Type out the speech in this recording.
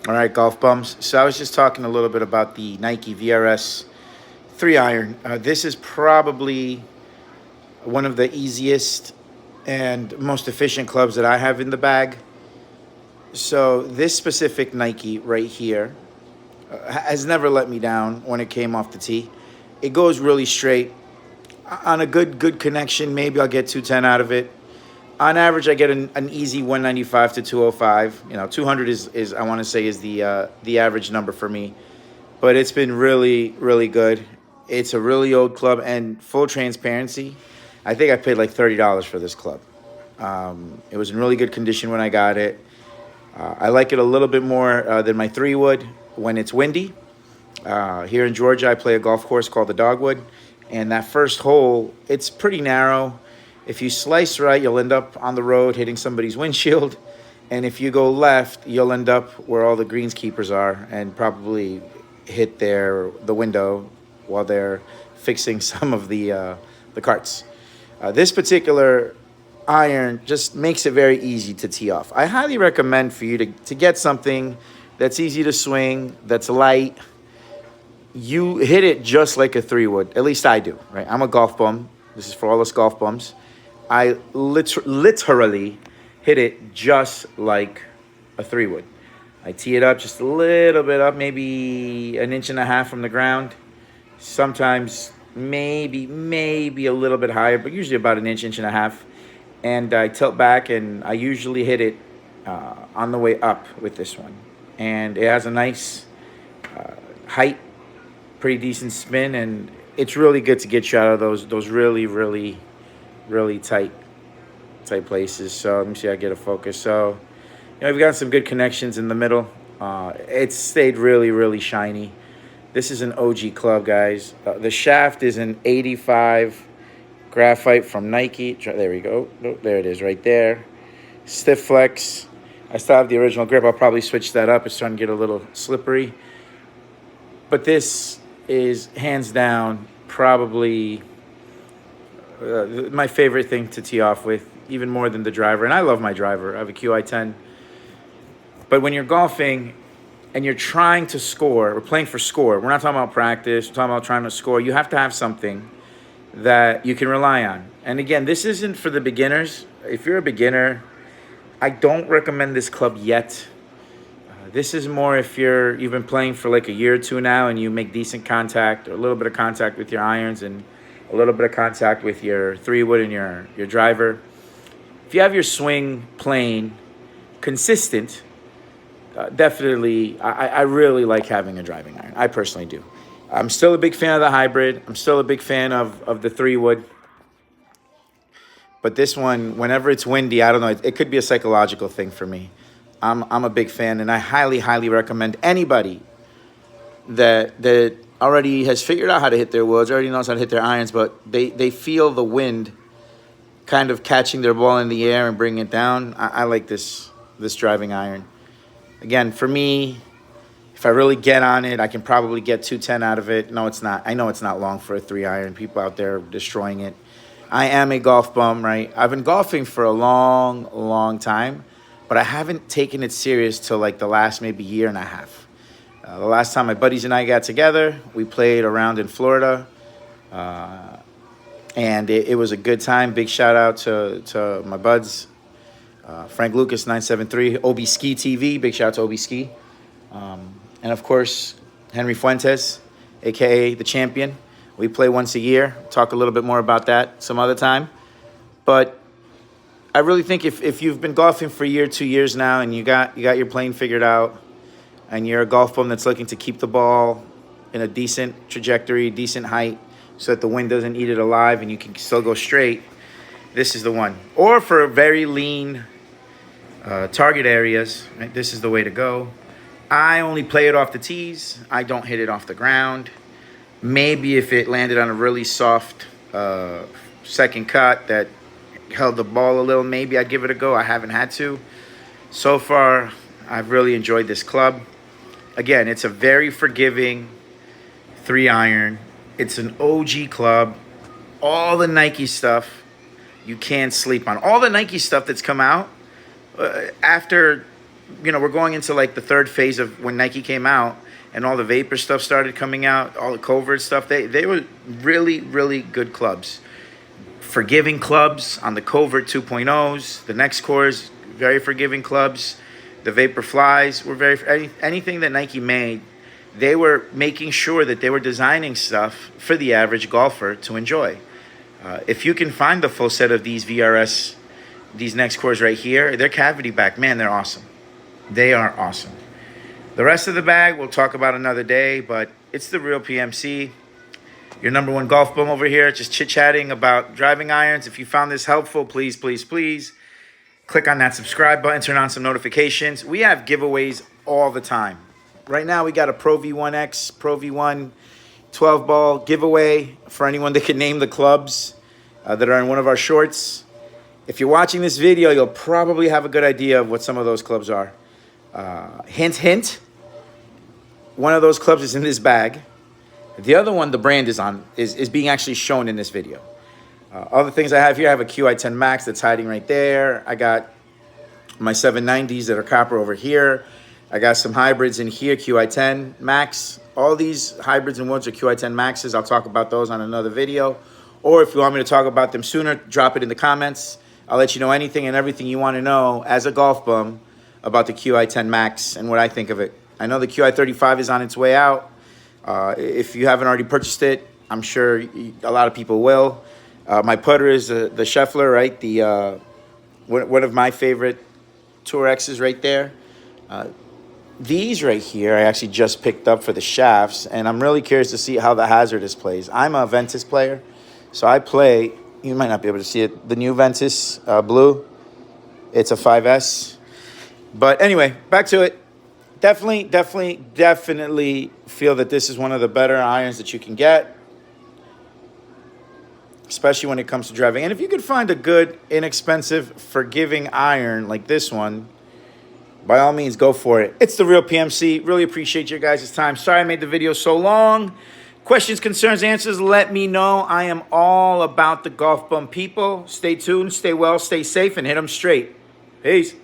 All right, golf bums. So I was just talking a little bit about the Nike VRS 3 iron. This is probably one of the easiest and most efficient clubs that I have in the bag. So this specific Nike right here has never let me down when it came off the tee. It goes really straight. On a good connection, maybe I'll get 210 out of it. On average, I get an easy 195 to 205. 200 is I want to say is the average number for me. But it's been really good. It's a really old club, and full transparency, I think I paid like $30 for this club. It was in really good condition when I got it. I like it a little bit more than my 3-wood when it's windy. Here in Georgia, I play a golf course called the Dogwood, and that first hole, it's pretty narrow. If you slice right, you'll end up on the road hitting somebody's windshield. And if you go left, you'll end up where all the greenskeepers are and probably hit the window while they're fixing some of the carts. This particular iron just makes it very easy to tee off. I highly recommend for you to get something that's easy to swing, that's light. You hit it just like a 3-wood. At least I do, right? I'm a golf bum. This is for all us golf bums. I literally hit it just like a 3-wood. I tee it up just a little bit up, maybe an inch and a half from the ground. Sometimes maybe a little bit higher, but usually about an inch and a half. And I tilt back, and I usually hit it on the way up with this one. And it has a nice height, pretty decent spin, and it's really good to get you out of those really tight places. So let me see, I get a focus. So we've got some good connections in the middle. It's stayed really shiny. This is an OG club, guys. The shaft is an 85 graphite from Nike. There we go. Oh, there it is right there. Stiff flex. I still have the original grip. I'll probably switch that up. It's starting to get a little slippery. But this is hands down probably my favorite thing to tee off with, even more than the driver. And I love my driver. I have a QI10. But when you're golfing and you're trying to score, we're playing for score. We're not talking about practice. We're talking about trying to score. You have to have something that you can rely on. And again, this isn't for the beginners. If you're a beginner, I don't recommend this club yet. This is more if you've been playing for like a year or two now and you make decent contact, or a little bit of contact with your irons and a little bit of contact with your 3-wood and your driver. If you have your swing plane consistent, definitely, I really like having a driving iron. I personally do. I'm still a big fan of the hybrid. I'm still a big fan of the 3-wood. But this one, whenever it's windy, I don't know, it could be a psychological thing for me. I'm a big fan, and I highly recommend anybody that already has figured out how to hit their woods, already knows how to hit their irons, but they feel the wind kind of catching their ball in the air and bringing it down. I like this driving iron. Again, for me, if I really get on it, I can probably get 210 out of it. No, it's not. I know it's not long for a 3-iron. People out there are destroying it. I am a golf bum, right? I've been golfing for a long time, but I haven't taken it serious till like the last maybe year and a half. The last time my buddies and I got together, we played around in Florida, and it was a good time. Big shout out to my buds, Frank Lucas 973, OB Ski TV. Big shout out to OB Ski, and of course Henry Fuentes, aka the champion. We play once a year. Talk a little bit more about that some other time, but I really think if you've been golfing for a year, 2 years now, and you got your plane figured out, and you're a golf bum that's looking to keep the ball in a decent trajectory, decent height, so that the wind doesn't eat it alive and you can still go straight, this is the one. Or for very lean target areas, right, this is the way to go. I only play it off the tees. I don't hit it off the ground. Maybe if it landed on a really soft second cut that held the ball a little, maybe I'd give it a go. I haven't had to. So far, I've really enjoyed this club. Again, it's a very forgiving 3-iron. It's an OG club. All the Nike stuff you can't sleep on. All the Nike stuff that's come out after we're going into like the third phase of when Nike came out and all the vapor stuff started coming out, all the covert stuff. They were really, really good clubs. Forgiving clubs on the covert 2.0s. The next cores, very forgiving clubs. The Vapor Flies were anything that Nike made, they were making sure that they were designing stuff for the average golfer to enjoy. If you can find the full set of these VRS, these next cores right here, they're cavity back. Man, they're awesome. They are awesome. The rest of the bag we'll talk about another day, but it's the real PMC. Your number one golf bum over here, just chit-chatting about driving irons. If you found this helpful, please, please, please click on that subscribe button, turn on some notifications. We have giveaways all the time. Right now, we got a Pro V1X, Pro V1 12-ball giveaway for anyone that can name the clubs that are in one of our shorts. If you're watching this video, you'll probably have a good idea of what some of those clubs are. Hint, hint. One of those clubs is in this bag. The other one, the brand is being actually shown in this video. Other things I have here, I have a QI10 Max that's hiding right there. I got my 790s that are copper over here. I got some hybrids in here, QI10 Max. All these hybrids and ones are QI10 Maxes. I'll talk about those on another video. Or if you want me to talk about them sooner, drop it in the comments. I'll let you know anything and everything you want to know as a golf bum about the QI10 Max and what I think of it. I know the QI35 is on its way out. If you haven't already purchased it, I'm sure a lot of people will. My putter is the Scheffler, right? The one of my favorite Tour X's right there. These right here I actually just picked up for the shafts, and I'm really curious to see how the Hazardous plays. I'm a Ventus player, so I play, you might not be able to see it, the new Ventus blue. It's a 5S. But anyway, back to it. Definitely feel that this is one of the better irons that you can get, especially when it comes to driving. And if you could find a good, inexpensive, forgiving iron like this one, by all means, go for it. It's the real PMC. Really appreciate your guys' time. Sorry I made the video so long. Questions, concerns, answers, let me know. I am all about the golf bum people. Stay tuned, stay well, stay safe, and hit them straight. Peace.